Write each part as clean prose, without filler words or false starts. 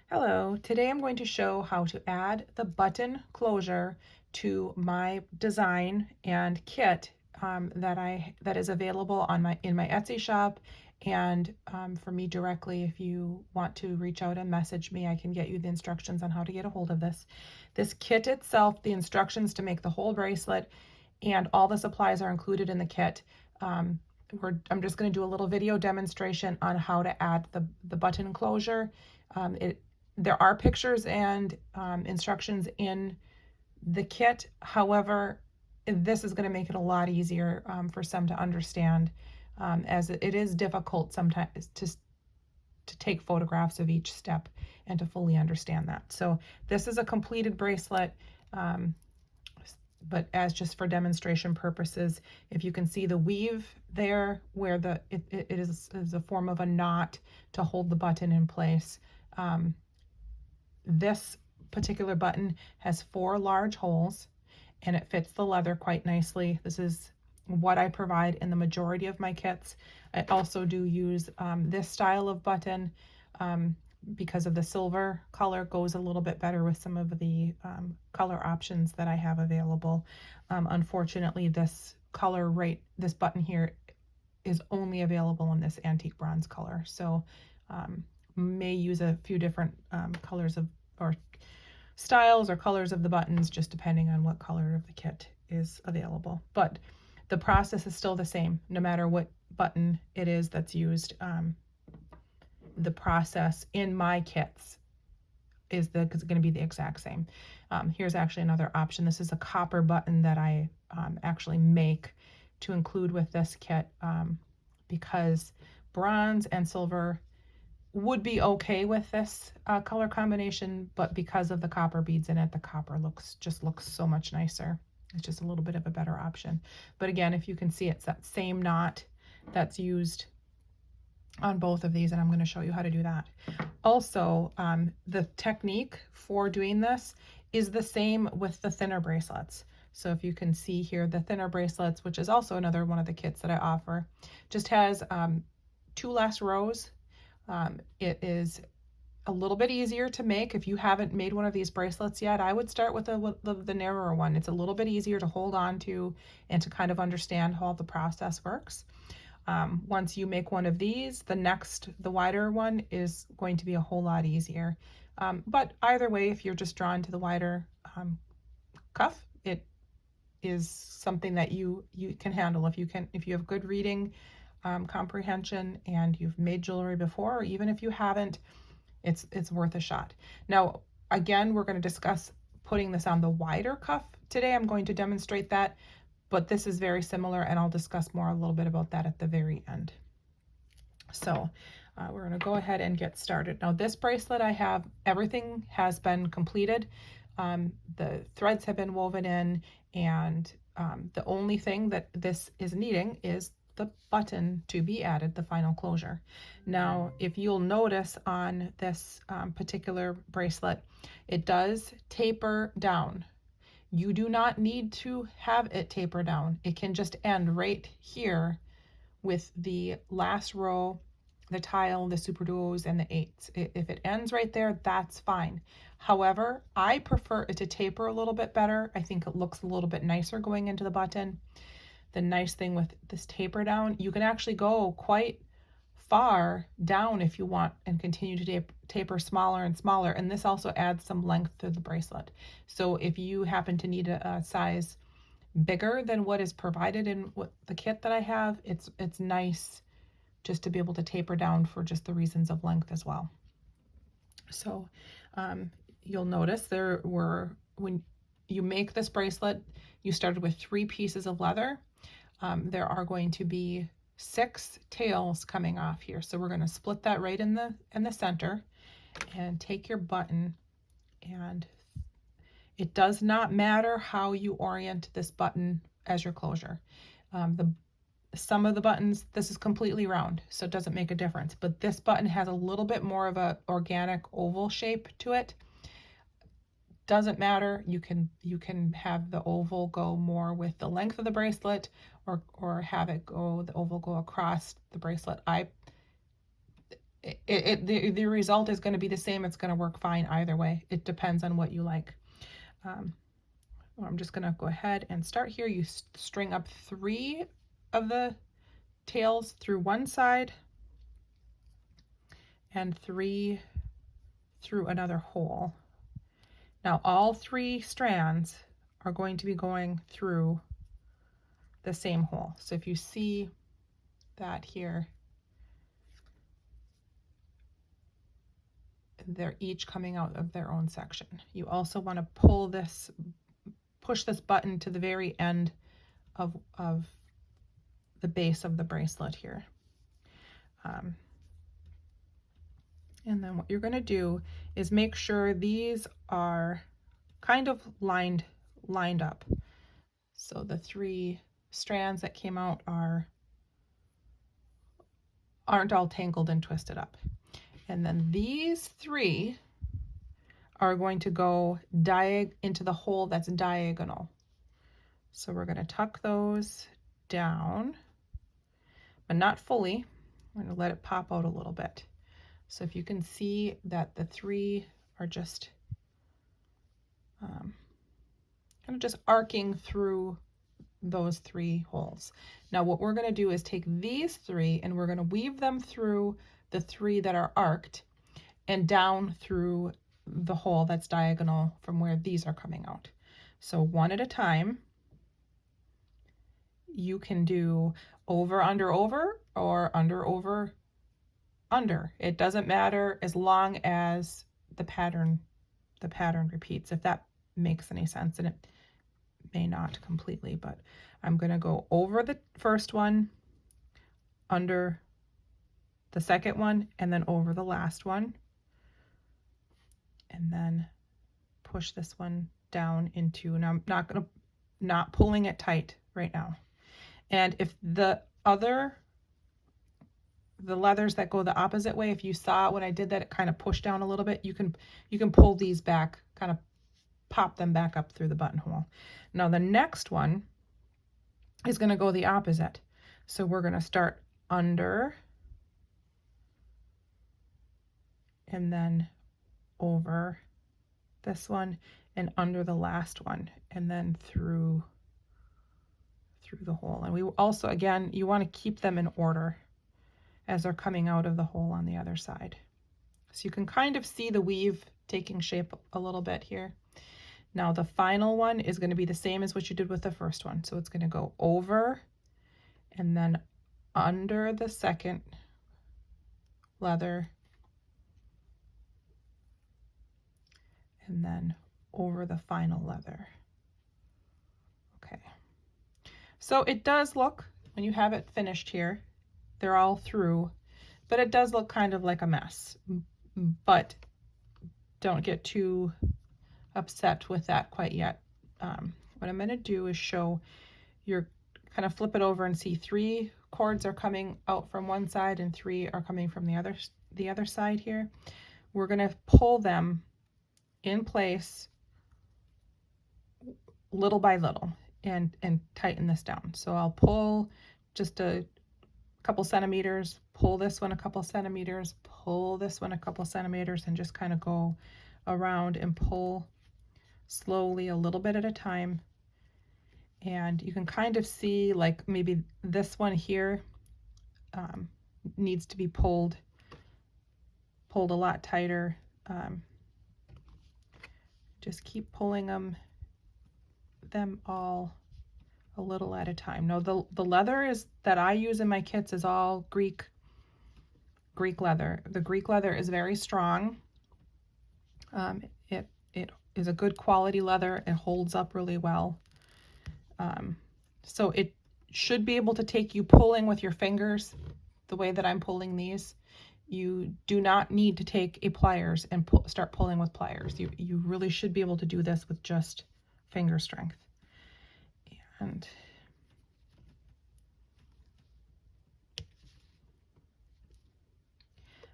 Hello, today I'm going to show how to add the button closure to my design and kit that is available on in my Etsy shop, and for me directly. If you want to reach out and message me, I can get you the instructions on how to get a hold of this. This kit itself, the instructions to make the whole bracelet, and all the supplies are included in the kit. I'm just going to do a little video demonstration on how to add the button closure. There are pictures and instructions in the kit. However, this is going to make it a lot easier for some to understand, as it is difficult sometimes to take photographs of each step and to fully understand that. So this is a completed bracelet, but as just for demonstration purposes, if you can see the weave there where it is a form of a knot to hold the button in place. This particular button has 4 large holes and it fits the leather quite nicely. This is what I provide in the majority of my kits. I also do use this style of button because of the silver color goes a little bit better with some of the color options that I have available. Unfortunately, this button here is only available in this antique bronze color. So may use a few different colors or styles or colors of the buttons, just depending on what color of the kit is available. But the process is still the same, no matter what button it is that's used. The process in my kits is going to be the exact same. Here's actually another option. This is a copper button that I actually make to include with this kit, because bronze and silver would be okay with this color combination, but because of the copper beads in it, the copper looks so much nicer. It's just a little bit of a better option. But again, if you can see, it's that same knot that's used on both of these, and I'm going to show you how to do that. Also, the technique for doing this is the same with the thinner bracelets. So if you can see here, the thinner bracelets, which is also another one of the kits that I offer, just has 2 less rows. It is a little bit easier to make. If you haven't made one of these bracelets yet, I would start with the narrower one. It's a little bit easier to hold on to and to kind of understand how the process works. Once you make one of these, the wider one is going to be a whole lot easier. But either way, if you're just drawn to the wider cuff, it is something that you can handle. If you have good reading comprehension and you've made jewelry before, or even if you haven't, it's worth a shot. Now, again, we're going to discuss putting this on the wider cuff today. I'm going to demonstrate that, but this is very similar, and I'll discuss a little bit about that at the very end. So we're going to go ahead and get started. Now, this bracelet everything has been completed. The threads have been woven in, and the only thing that this is needing is the button to be added, the final closure. Now, if you'll notice on this particular bracelet, it does taper down. You do not need to have it taper down. It can just end right here with the last row, the tile, the super duos, and the 8s. If it ends right there, that's fine. However, I prefer it to taper a little bit better. I think it looks a little bit nicer going into the button. The nice thing with this taper down, you can actually go quite far down if you want and continue to taper smaller and smaller. And this also adds some length to the bracelet. So if you happen to need a size bigger than what is provided in the kit that I have, it's nice just to be able to taper down for just the reasons of length as well. So you'll notice when you make this bracelet, you started with 3 pieces of leather. There are going to be 6 tails coming off here. So we're going to split that right in the center and take your button, and it does not matter how you orient this button as your closure. Some of the buttons, this is completely round, so it doesn't make a difference, but this button has a little bit more of a organic oval shape to it. Doesn't matter. You can have the oval go more with the length of the bracelet, or have the oval go across the bracelet. the result is going to be the same. It's going to work fine either way. It depends on what you like. I'm just going to go ahead and start here. You string up 3 of the tails through one side and 3 through another hole. Now all 3 strands are going to be going through the same hole. So if you see that here, they're each coming out of their own section. You also want to push this button to the very end of the base of the bracelet here. And then what you're going to do is make sure these are kind of lined up. So the 3 strands that came out aren't all tangled and twisted up. And then these 3 are going to go into the hole that's diagonal. So we're going to tuck those down, but not fully. We're going to let it pop out a little bit. So if you can see that the 3 are just kind of just arcing through those 3 holes. Now what we're going to do is take these 3 and we're going to weave them through the 3 that are arced and down through the hole that's diagonal from where these are coming out. So one at a time. You can do over, under, over, or under, over, under. It doesn't matter as long as the pattern repeats, if that makes any sense, and it may not completely, but I'm going to go over the first one, under the second one, and then over the last one, and then push this one down into, and I'm not pulling it tight right now. And if the leathers that go the opposite way, if you saw when I did that, it kind of pushed down a little bit, you can pull these back, kind of pop them back up through the buttonhole. Now the next one is going to go the opposite. So we're going to start under and then over this one and under the last one and then through the hole. And we also, again, you want to keep them in order as they're coming out of the hole on the other side. So you can kind of see the weave taking shape a little bit here. Now the final one is going to be the same as what you did with the first one. So it's going to go over and then under the second leather and then over the final leather. Okay. So it does look, when you have it finished here, they're all through, but it does look kind of like a mess. But don't get too upset with that quite yet. What I'm going to do is show you're kind of flip it over and see 3 cords are coming out from one side and 3 are coming from the other side here. We're going to pull them in place little by little and tighten this down. So I'll pull just a couple centimeters, pull this one a couple centimeters, pull this one a couple centimeters, and just kind of go around and pull slowly a little bit at a time. And you can kind of see, like, maybe this one here needs to be pulled a lot tighter. Just keep pulling them all a little at a time. Now the leather that I use in my kits is all Greek leather. The Greek leather is very strong. It is a good quality leather. It holds up really well. So it should be able to take you pulling with your fingers the way that I'm pulling these. You do not need to take a pliers and start pulling with pliers. You really should be able to do this with just finger strength. And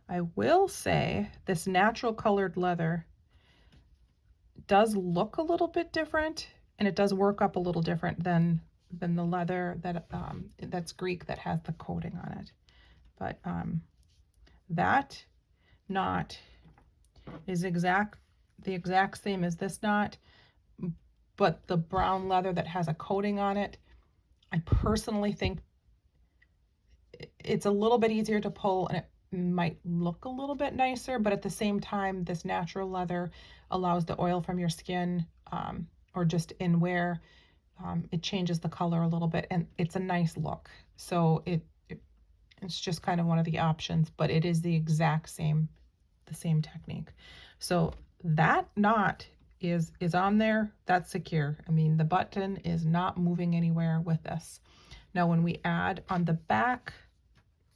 I will say this natural colored leather does look a little bit different, and it does work up a little different than the leather that's Greek that has the coating on it. But that knot is the exact same as this knot, but the brown leather that has a coating on it, I personally think it's a little bit easier to pull and it might look a little bit nicer, but at the same time, this natural leather allows the oil from your skin or just in wear, it changes the color a little bit and it's a nice look. So it's just kind of one of the options, but it is the exact same, the same technique. So that knot is on there, that's secure. I mean, the button is not moving anywhere with this. Now, when we add on the back,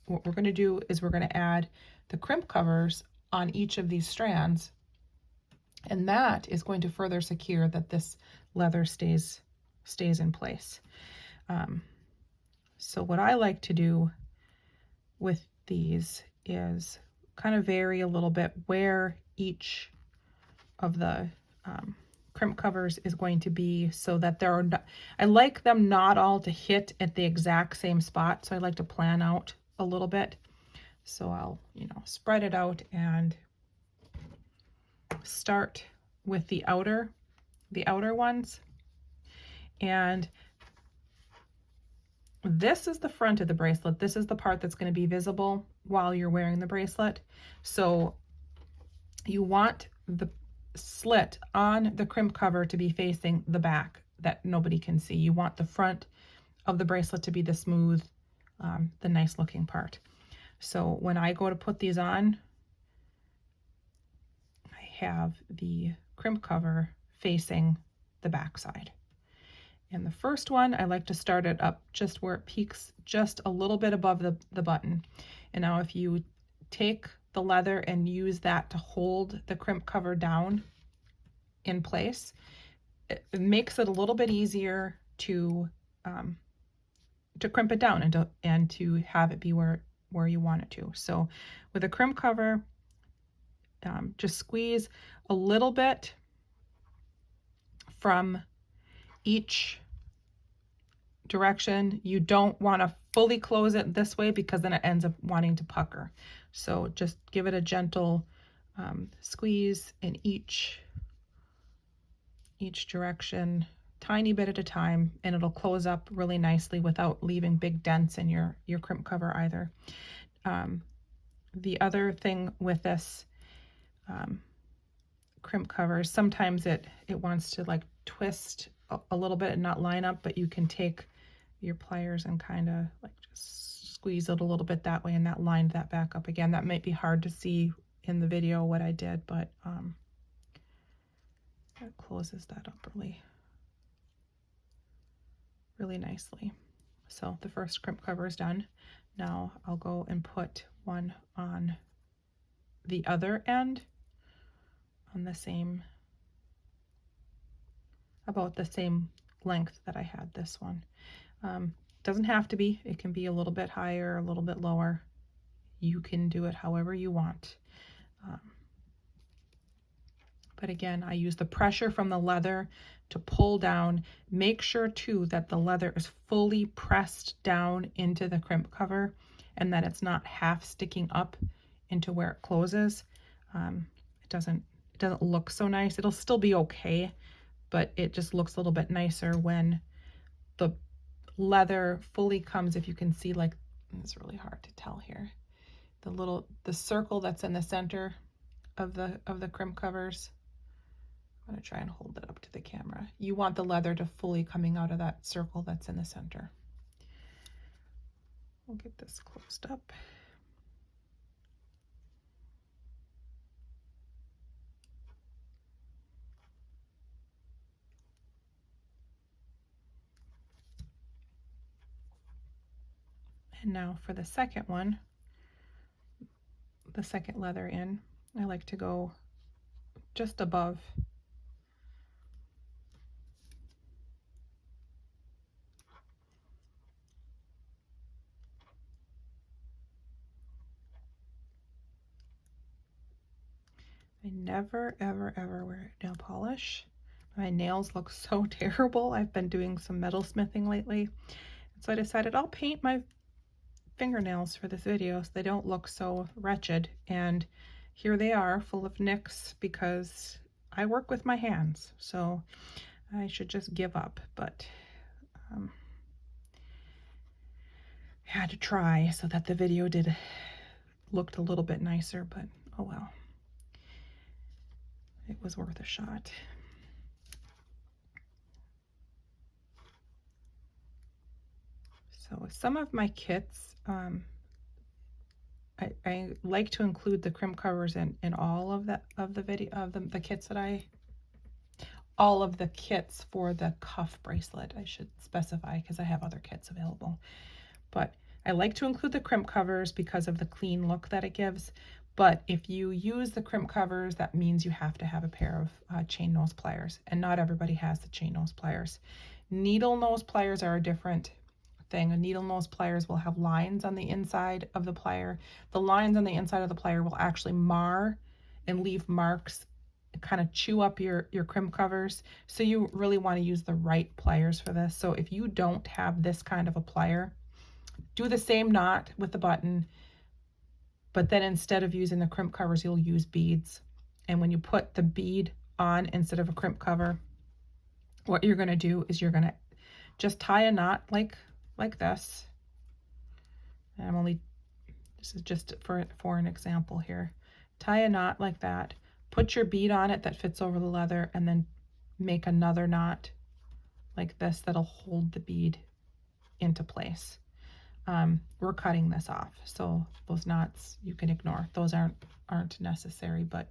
what we're going to do is we're going to add the crimp covers on each of these strands, and that is going to further secure that this leather stays in place. So what I like to do with these is kind of vary a little bit where each of the crimp covers is going to be, so that there are not, I like them not all to hit at the exact same spot, so I like to plan out a little bit. So I'll, spread it out and start with the outer ones. And this is the front of the bracelet. This is the part that's going to be visible while you're wearing the bracelet. So you want the slit on the crimp cover to be facing the back that nobody can see. You want the front of the bracelet to be the smooth, the nice looking part. So when I go to put these on, I have the crimp cover facing the back side. And the first one, I like to start it up just where it peaks just a little bit above the button. And now if you take the leather and use that to hold the crimp cover down in place, it makes it a little bit easier to crimp it down and to have it be where you want it to. So with a crimp cover, just squeeze a little bit from each direction. You don't want to fully close it this way because then it ends up wanting to pucker. So just give it a gentle squeeze in each direction, tiny bit at a time, and it'll close up really nicely without leaving big dents in your crimp cover either. The other thing with this crimp cover, sometimes it wants to like twist a little bit and not line up, but you can take your pliers and kind of like just squeeze it a little bit that way, and that lined that back up again. That might be hard to see in the video what I did, but that closes that up really nicely. So the first crimp cover is done. Now I'll go and put one on the other end on the same, about the same length that I had this one. Doesn't have to be, it can be a little bit higher, a little bit lower. You can do it however you want. But again, I use the pressure from the leather to pull down. Make sure too that the leather is fully pressed down into the crimp cover and that it's not half sticking up into where it closes. It doesn't look so nice. It'll still be okay, but it just looks a little bit nicer when the leather fully comes. If you can see, like, it's really hard to tell here, the circle that's in the center of the crimp covers. I'm going to try and hold it up to the camera. You want the leather to fully coming out of that circle that's in the center. We'll get this closed up. And now for the second one, the second leather in, I like to go just above I never, ever, ever wear nail polish. My nails look so terrible. I've been doing some metal smithing lately. So I decided I'll paint my fingernails for this video so they don't look so wretched. And here they are, full of nicks, because I work with my hands, so I should just give up. But I had to try so that the video looked a little bit nicer, but oh well. It was worth a shot. So some of my kits, I like to include the crimp covers in all of the kits that all of the kits for the cuff bracelet, I should specify, because I have other kits available. But I like to include the crimp covers because of the clean look that it gives. But if you use the crimp covers, that means you have to have a pair of chain nose pliers, and not everybody has the chain nose pliers. Needle nose pliers are a different thing. A needle nose pliers will have lines on the inside of the plier. The lines on the inside of the plier will actually mar and leave marks, kind of chew up your crimp covers. So you really want to use the right pliers for this. So if you don't have this kind of a plier, do the same knot with the button, but then instead of using the crimp covers, you'll use beads. And when you put the bead on instead of a crimp cover, what you're going to do is you're going to just tie a knot like this. And this is just for an example here. Tie a knot like that, put your bead on it that fits over the leather, and then make another knot like this that'll hold the bead into place. We're cutting this off, so those knots you can ignore. Those aren't necessary, but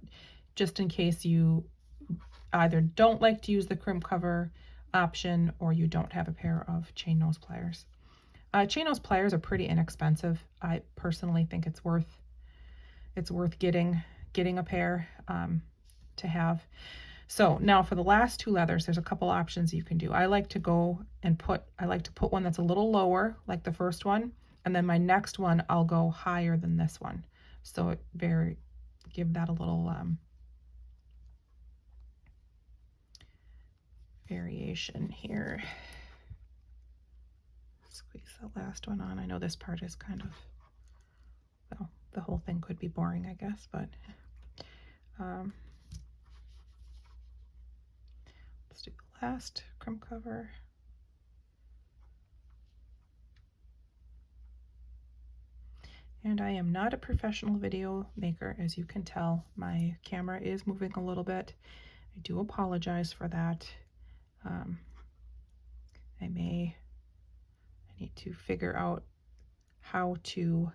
just in case you either don't like to use the crimp cover option or you don't have a pair of chain nose pliers. Chain nose pliers are pretty inexpensive. I personally think it's worth getting a pair to have. So now for the last two leathers, there's a couple options you can do. I like to put one that's a little lower, like the first one, and then my next one I'll go higher than this one. So give that a little variation here. Squeeze the last one on. I know this part is kind of, well, the whole thing could be boring, I guess, but let's do the last crimp cover. And I am not a professional video maker, as you can tell. My camera is moving a little bit. I do apologize for that. I need to figure out how to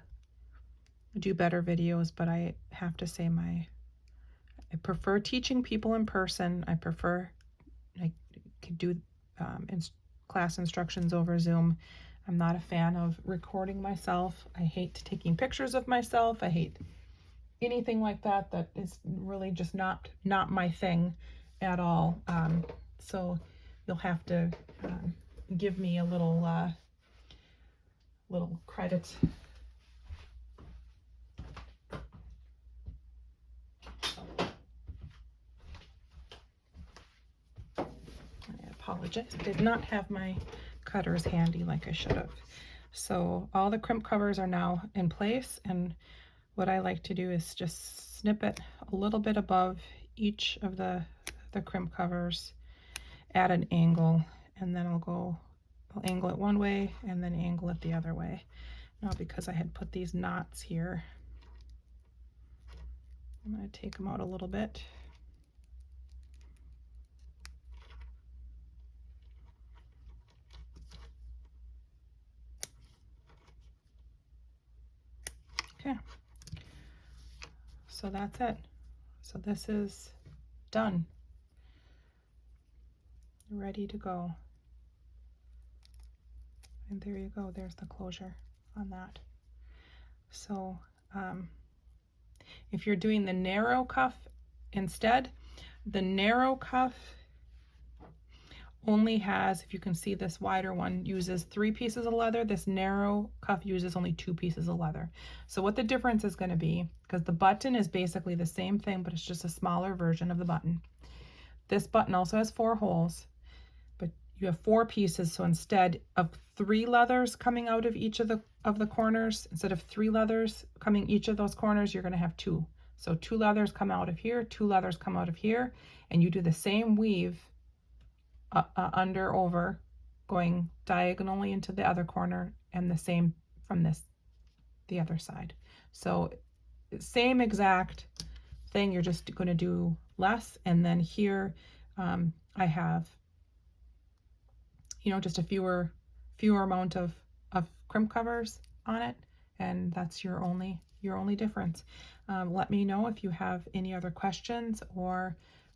do better videos, but I have to say I prefer teaching people in person. I could do class instructions over Zoom. I'm not a fan of recording myself. I hate taking pictures of myself. I hate anything like that. That is really just not my thing at all. So you'll have to give me a little credit. I apologize. I did not have my cutters handy like I should have. So all the crimp covers are now in place, and what I like to do is just snip it a little bit above each of the crimp covers at an angle, and then I'll angle it one way and then angle it the other way. Now, because I had put these knots here, I'm going to take them out a little bit. Okay, so that's it. So this is done, ready to go. And there you go, there's the closure on that. So if you're doing the narrow cuff instead, the narrow cuff only has, if you can see, this wider one uses 3 pieces of leather. This narrow cuff uses only 2 pieces of leather. So what the difference is going to be, because the button is basically the same thing, but it's just a smaller version of the button. This button also has 4 holes, but you have 4 pieces. So instead of 3 leathers coming out of each of of the corners. Instead of 3 leathers coming each of those corners, you're going to have 2. So 2 leathers come out of here, 2 leathers come out of here, and you do the same weave under, over, going diagonally into the other corner, and the same from the other side. So same exact thing, you're just going to do less. And then here I have, just a fewer amount of crimp covers on it, and that's your only difference. Let me know if you have any other questions, or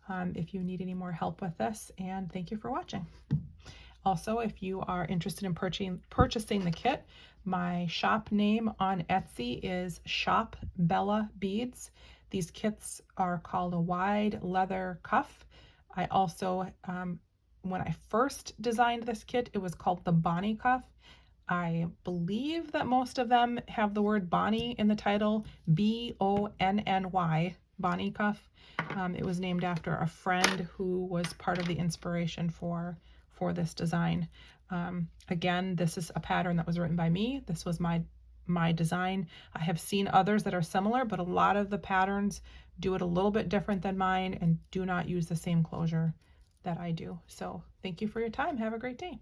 if you need any more help with this, and thank you for watching. Also, if you are interested in purchasing the kit, my shop name on Etsy is Shop Bella Beads. These kits are called a wide leather cuff. I also, when I first designed this kit, it was called the Bonny cuff. I believe that most of them have the word Bonny in the title, Bonny, Bonny cuff. It was named after a friend who was part of the inspiration for this design. Again, this is a pattern that was written by me. This was my design. I have seen others that are similar, but a lot of the patterns do it a little bit different than mine and do not use the same closure that I do. So thank you for your time. Have a great day.